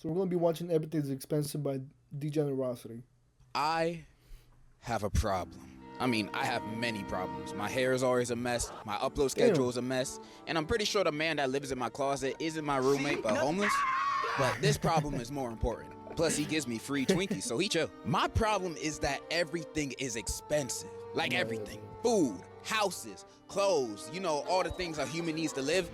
So we're gonna be watching Everything's Expensive by Degenerosity. I have a problem. I mean, I have many problems. My hair is always a mess, my upload schedule is a mess, and I'm pretty sure the man that lives in my closet isn't my roommate but homeless. But this problem is more important. Plus, he gives me free Twinkies, so he chill. My problem is that everything is expensive. Like everything. Food, houses, clothes, you know, all the things a human needs to live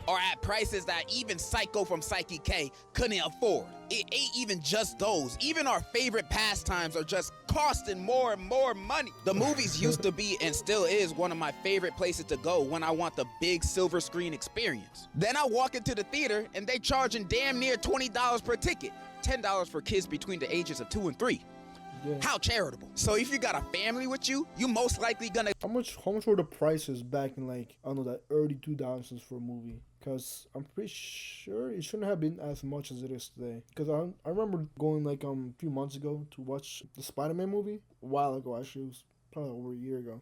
are at prices that even Psycho from Psyche K couldn't afford. It ain't even just those. Even our favorite pastimes are just costing more and more money. The movies used to be and still is one of my favorite places to go when I want the big silver screen experience. Then I walk into the theater and they charging damn near $20 per ticket. $10 for kids between the ages of 2 and 3. Yeah. How charitable. So if you got a family with you, you most likely gonna... How much were the prices back in, like, I don't know, that early 2000s for a movie? Because I'm pretty sure it shouldn't have been as much as it is today. Because I remember going, like, a few months ago to watch the Spider-Man movie. A while ago, actually. It was probably over a year ago.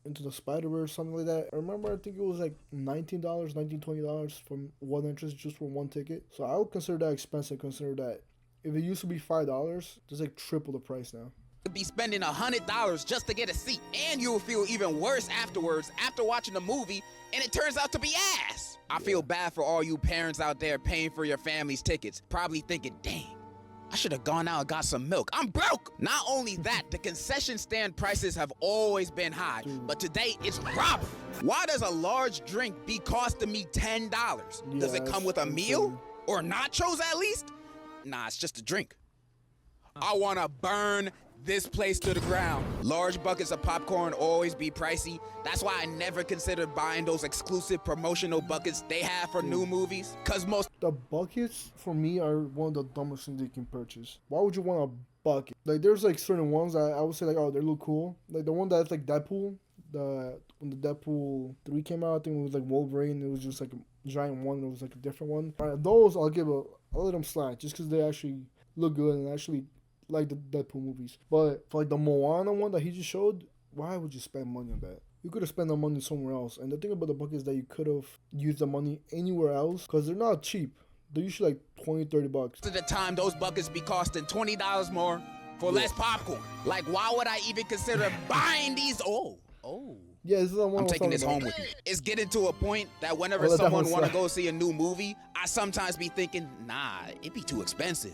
Into the Spider-Verse, something like that. I remember, I think it was like $20 from one entrance just for one ticket. So I would consider that expensive, consider that if it used to be $5, it's like triple the price now. Be spending $100 just to get a seat, and you'll feel even worse afterwards after watching the movie and it turns out to be ass. I feel bad for all you parents out there paying for your family's tickets, probably thinking, dang, I should have gone out and got some milk. I'm broke. Not only that, the concession stand prices have always been high, but today it's robbery. Why does a large drink be costing me $10? Does it come with a meal or nachos at least? Nah, it's just a drink. I wanna burn this place to the ground. Large buckets of popcorn always be pricey. That's why I never considered buying those exclusive promotional buckets they have for new movies. Cause most... The buckets, for me, are one of the dumbest things you can purchase. Why would you want a bucket? Like, there's, like, certain ones that I would say, like, oh, they look cool. Like, the one that's, like, Deadpool. When the Deadpool 3 came out, I think it was, like, Wolverine. It was just, like, a giant one. It was, like, a different one. Those, I'll let them slide. Just because they actually look good and actually like the Deadpool movies. But for, like, the Moana one that he just showed, why would you spend money on that? You could have spent the money somewhere else. And the thing about the buckets is that you could have used the money anywhere else because they're not cheap. They're usually like 20, 30 bucks. At the time, those buckets be costing $20 more for less popcorn. Like, why would I even consider buying these? Oh. Yeah, this is the one I'm taking this home with me. It's getting to a point that whenever someone want to go see a new movie, I sometimes be thinking, nah, it'd be too expensive.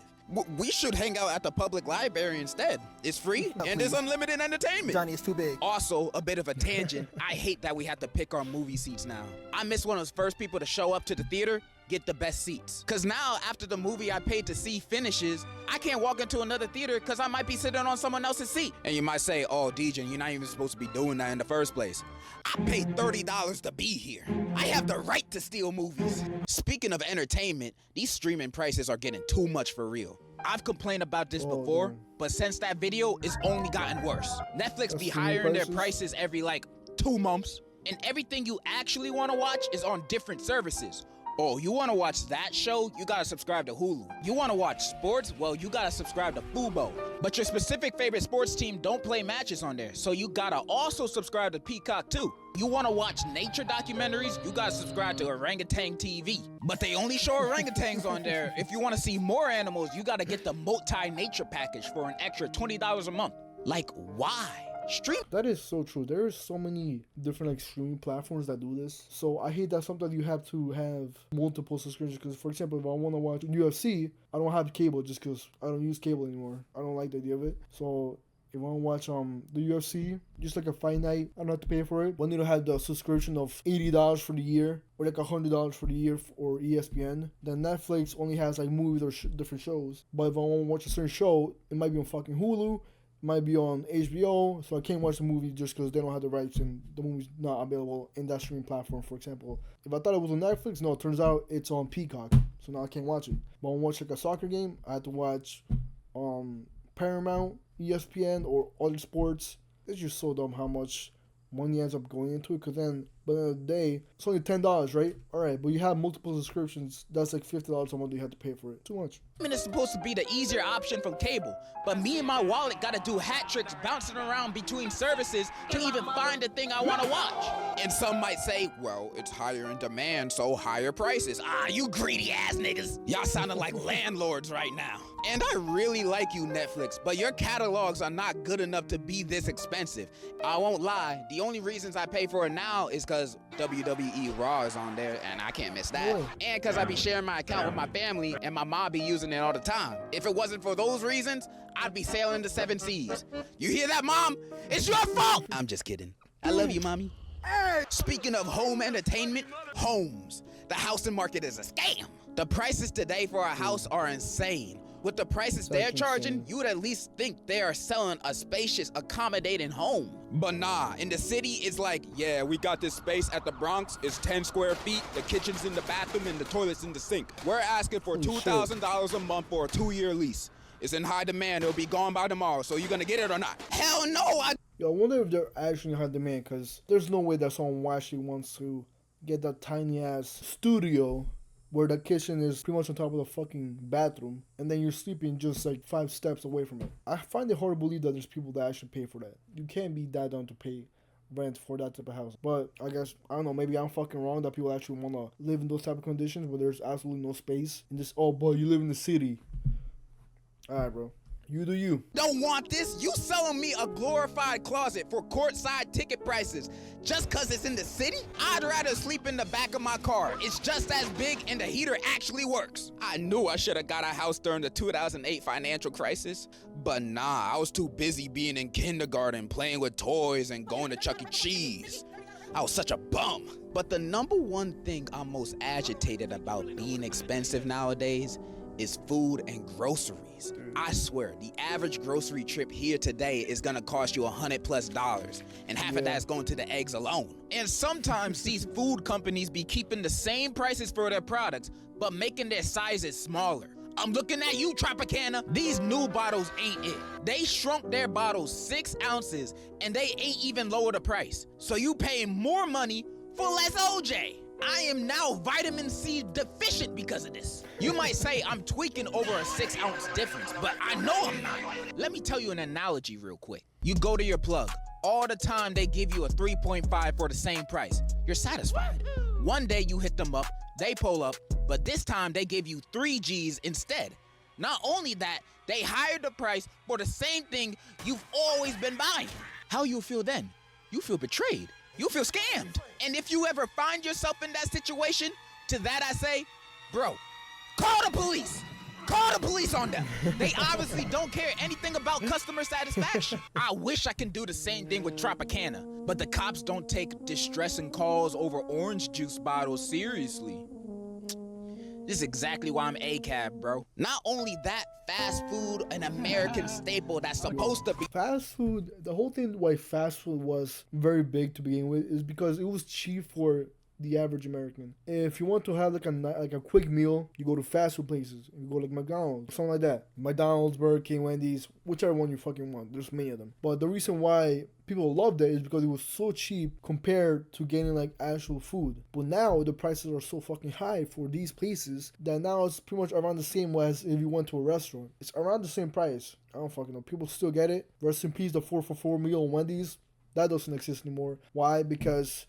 We should hang out at the public library instead. It's free and there's unlimited entertainment. Johnny, it's too big. Also, a bit of a tangent. I hate that we have to pick our movie seats now. I miss one of those first people to show up to the theater, get the best seats. Cause now after the movie I paid to see finishes, I can't walk into another theater cause I might be sitting on someone else's seat. And you might say, oh, DJ, you're not even supposed to be doing that in the first place. I paid $30 to be here. I have the right to steal movies. Speaking of entertainment, these streaming prices are getting too much for real. I've complained about this before, but since that video, it's only gotten worse. Netflix be hiring their prices every like 2 months, and everything you actually want to watch is on different services. Oh, you want to watch that show? You gotta subscribe to Hulu. You want to watch sports? Well, you gotta subscribe to Fubo. But your specific favorite sports team don't play matches on there, so you gotta also subscribe to Peacock too. You want to watch nature documentaries? You gotta subscribe to Orangutan TV. But they only show orangutans on there. If you want to see more animals, you gotta get the multi-nature package for an extra $20 a month. Like, why? Stream. That is so true. There's so many different, like, streaming platforms that do this. So I hate that sometimes you have to have multiple subscriptions. Because, for example, if I want to watch UFC, I don't have cable just because I don't use cable anymore. I don't like the idea of it. So if I want to watch the UFC, just like a fight night, I don't have to pay for it. I need to have the subscription of $80 for the year, or like $100 for the year for ESPN. Then Netflix only has like movies or different shows. But if I want to watch a certain show, it might be on fucking Hulu. Might be on HBO, so I can't watch the movie just because they don't have the rights and the movie's not available in that streaming platform, for example. If I thought it was on Netflix, no, it turns out it's on Peacock, so now I can't watch it. But I want to watch like a soccer game, I have to watch Paramount, ESPN, or other sports. It's just so dumb how much money ends up going into it, because then But at the end of the day, it's only $10, right? All right, but you have multiple subscriptions. That's like $50 a month you have to pay for it. Too much. It's supposed to be the easier option from cable, but me and my wallet gotta do hat tricks bouncing around between services to even find the thing I wanna watch. And some might say, well, it's higher in demand, so higher prices. Ah, you greedy ass niggas. Y'all sounding like landlords right now. And I really like you, Netflix, but your catalogs are not good enough to be this expensive. I won't lie, the only reasons I pay for it now is because WWE Raw is on there, and I can't miss that. Yeah. And because I be sharing my account with my family, and my mom be using it all the time. If it wasn't for those reasons, I'd be sailing the 7 seas. You hear that, Mom? It's your fault! I'm just kidding. I love you, Mommy. Speaking of home entertainment, homes. The housing market is a scam. The prices today for a house are insane. With the prices they're charging, you would at least think they are selling a spacious, accommodating home. But nah, in the city, it's like, yeah, we got this space at the Bronx. It's 10 square feet, the kitchen's in the bathroom, and the toilet's in the sink. We're asking for $2,000 a month for a 2-year lease. It's in high demand. It'll be gone by tomorrow. So you gonna get it or not? Hell no! Yo, I wonder if they're actually in high demand, because there's no way that someone actually wants to get that tiny-ass studio where the kitchen is pretty much on top of the fucking bathroom, and then you're sleeping just like 5 steps away from it. I find it hard to believe that there's people that actually pay for that. You can't be that dumb to pay rent for that type of house. But I guess, I don't know, maybe I'm fucking wrong that people actually want to live in those type of conditions where there's absolutely no space. And just, oh boy, you live in the city. Alright, bro. You do you. Don't want this? You selling me a glorified closet for courtside ticket prices just cause it's in the city? I'd rather sleep in the back of my car. It's just as big and the heater actually works. I knew I should have got a house during the 2008 financial crisis, but nah, I was too busy being in kindergarten, playing with toys and going to Chuck E. Cheese. I was such a bum. But the number one thing I'm most agitated about being expensive nowadays is food and groceries. I swear, the average grocery trip here today is gonna cost you $100+, and half of that's going to the eggs alone. And sometimes these food companies be keeping the same prices for their products, but making their sizes smaller. I'm looking at you, Tropicana. These new bottles ain't it. They shrunk their bottles 6 ounces, and they ain't even lower the price. So you paying more money for less OJ. I am now vitamin C deficient because of this. You might say I'm tweaking over a 6-ounce difference, but I know I'm not. Let me tell you an analogy real quick. You go to your plug. All the time they give you a 3.5 for the same price. You're satisfied. One day you hit them up, they pull up, but this time they give you 3 G's instead. Not only that, they hired the price for the same thing you've always been buying. How you feel then? You feel betrayed. You feel scammed. And if you ever find yourself in that situation, to that I say, bro, call the police. Call the police on them. They obviously don't care anything about customer satisfaction. I wish I can do the same thing with Tropicana, but the cops don't take distressing calls over orange juice bottles seriously. This is exactly why I'm ACAB, bro. Not only that, fast food, an American staple that's supposed to be. Fast food, the whole thing why fast food was very big to begin with is because it was cheap for the average American. If you want to have like a quick meal, you go to fast food places. You go like McDonald's, something like that. McDonald's, Burger King, Wendy's, whichever one you fucking want. There's many of them. But the reason why people loved it is because it was so cheap compared to getting like actual food. But now the prices are so fucking high for these places that now it's pretty much around the same as if you went to a restaurant. It's around the same price. I don't fucking know. People still get it. Rest in peace, the 4 for $4 meal on Wendy's. That doesn't exist anymore. Why? Because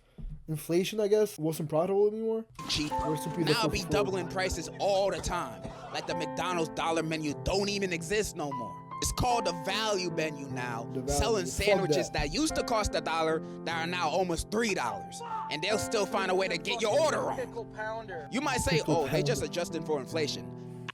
inflation, I guess, wasn't profitable anymore. Cheap. Now be doubling prices all the time. Like the McDonald's dollar menu don't even exist no more. It's called the value menu now. Selling sandwiches that used to cost $1 that are now almost $3. And they'll still find a way to get your order wrong. You might say, oh, they just adjusting for inflation.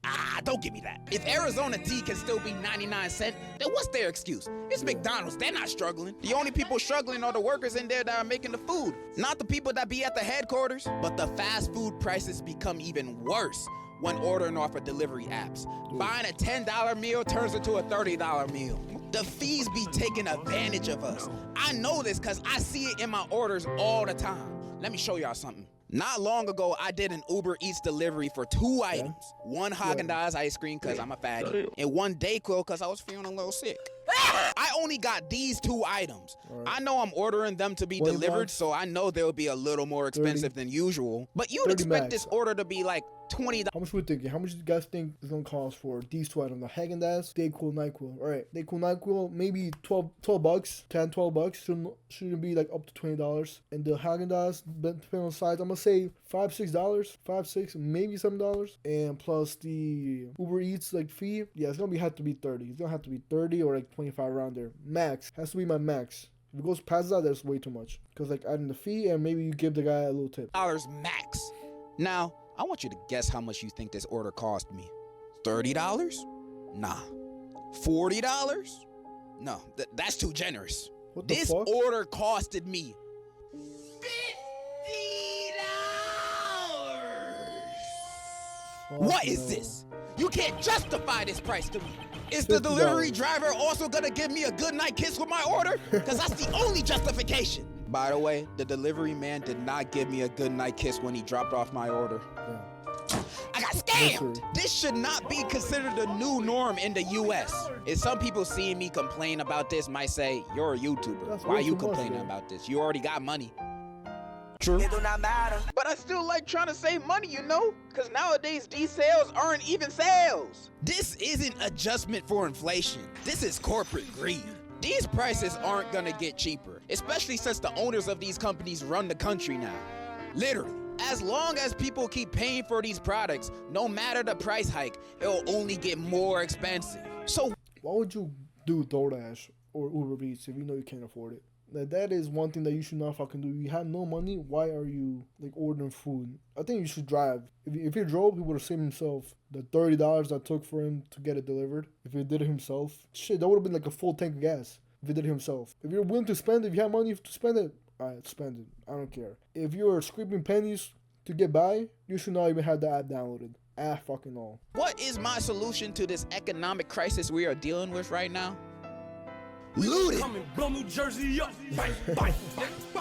Ah, don't give me that. If Arizona tea can still be 99 cents, then what's their excuse? It's McDonald's, they're not struggling. The only people struggling are the workers in there that are making the food, not the people that be at the headquarters. But the fast food prices become even worse when ordering off of delivery apps. Buying a $10 meal turns into a $30 meal. The fees be taking advantage of us. I know this because I see it in my orders all the time. Let me show y'all something. Not long ago, I did an Uber Eats delivery for 2 items. One Haagen-Dazs ice cream because I'm a fatty, and one Dayquil because I was feeling a little sick. I only got these 2 items. Right. I know I'm ordering them to be 20 delivered, bucks? so I know they'll be a little more 30. expensive than usual. But you'd 30 expect max. this order to be like $20. How much we thinking? How much do you guys think it's gonna cost for these 2 items? The Häagen-Dazs, Dayquil, NyQuil. Alright, Dayquil, NyQuil, maybe 12 bucks, 10, 12 bucks. Shouldn't be like up to $20. And the Häagen-Dazs, depending on size, I'm gonna say $5, $6, $5, $6, maybe $7. And plus the Uber Eats like fee, yeah, it's gonna have to be 30. It's gonna have to be 30 or like 25 around there. Max has to be my max. If it goes past that, that's way too much. Cause like adding the fee and maybe you give the guy a little tip. Max. Now, I want you to guess how much you think this order cost me. $30? Nah. $40? No, that's too generous. What the This fuck? order costed me $50. What is this? You can't justify this price to me. Is the delivery driver also gonna give me a goodnight kiss with my order? Because that's the only justification. By the way, the delivery man did not give me a goodnight kiss when he dropped off my order. Yeah. I got scammed! This should not be considered a new norm in the US. And some people seeing me complain about this might say, you're a YouTuber. That's Why way are you too much, complaining man. about this? You already got money. True. It do not matter. But I still like trying to save money, you know? Because nowadays, these sales aren't even sales. This isn't adjustment for inflation. This is corporate greed. These prices aren't gonna get cheaper, especially since the owners of these companies run the country now. Literally. As long as people keep paying for these products, no matter the price hike, it'll only get more expensive. So why would you do DoorDash or Uber Eats if you know you can't afford it? That is one thing that you should not fucking do. You have no money. Why are you like ordering food? I think you should drive. If he drove, he would have saved himself the $30 that took for him to get it delivered. If he did it himself, shit, that would have been like a full tank of gas. If he did it himself. If you're willing to spend it, if you have money to spend it, alright, spend it. I don't care. If you're scraping pennies to get by, you should not even have the app downloaded. Fucking all. what is my solution to this economic crisis we are dealing with right now? Loot it. Coming, blow New Jersey up. Bang, bang.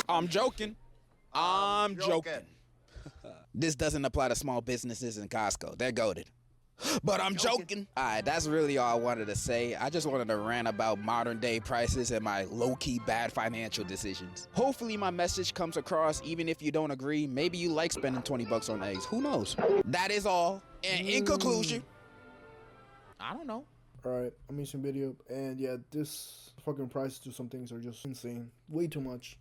I'm joking. I'm joking. This doesn't apply to small businesses in Costco. They're goated. But I'm joking. All right, that's really all I wanted to say. I just wanted to rant about modern day prices and my low-key bad financial decisions. Hopefully my message comes across even if you don't agree. Maybe you like spending 20 bucks on eggs. Who knows? That is all. And in conclusion, I don't know. Alright, I made some video, and yeah, this fucking price to some things are just insane. Way too much.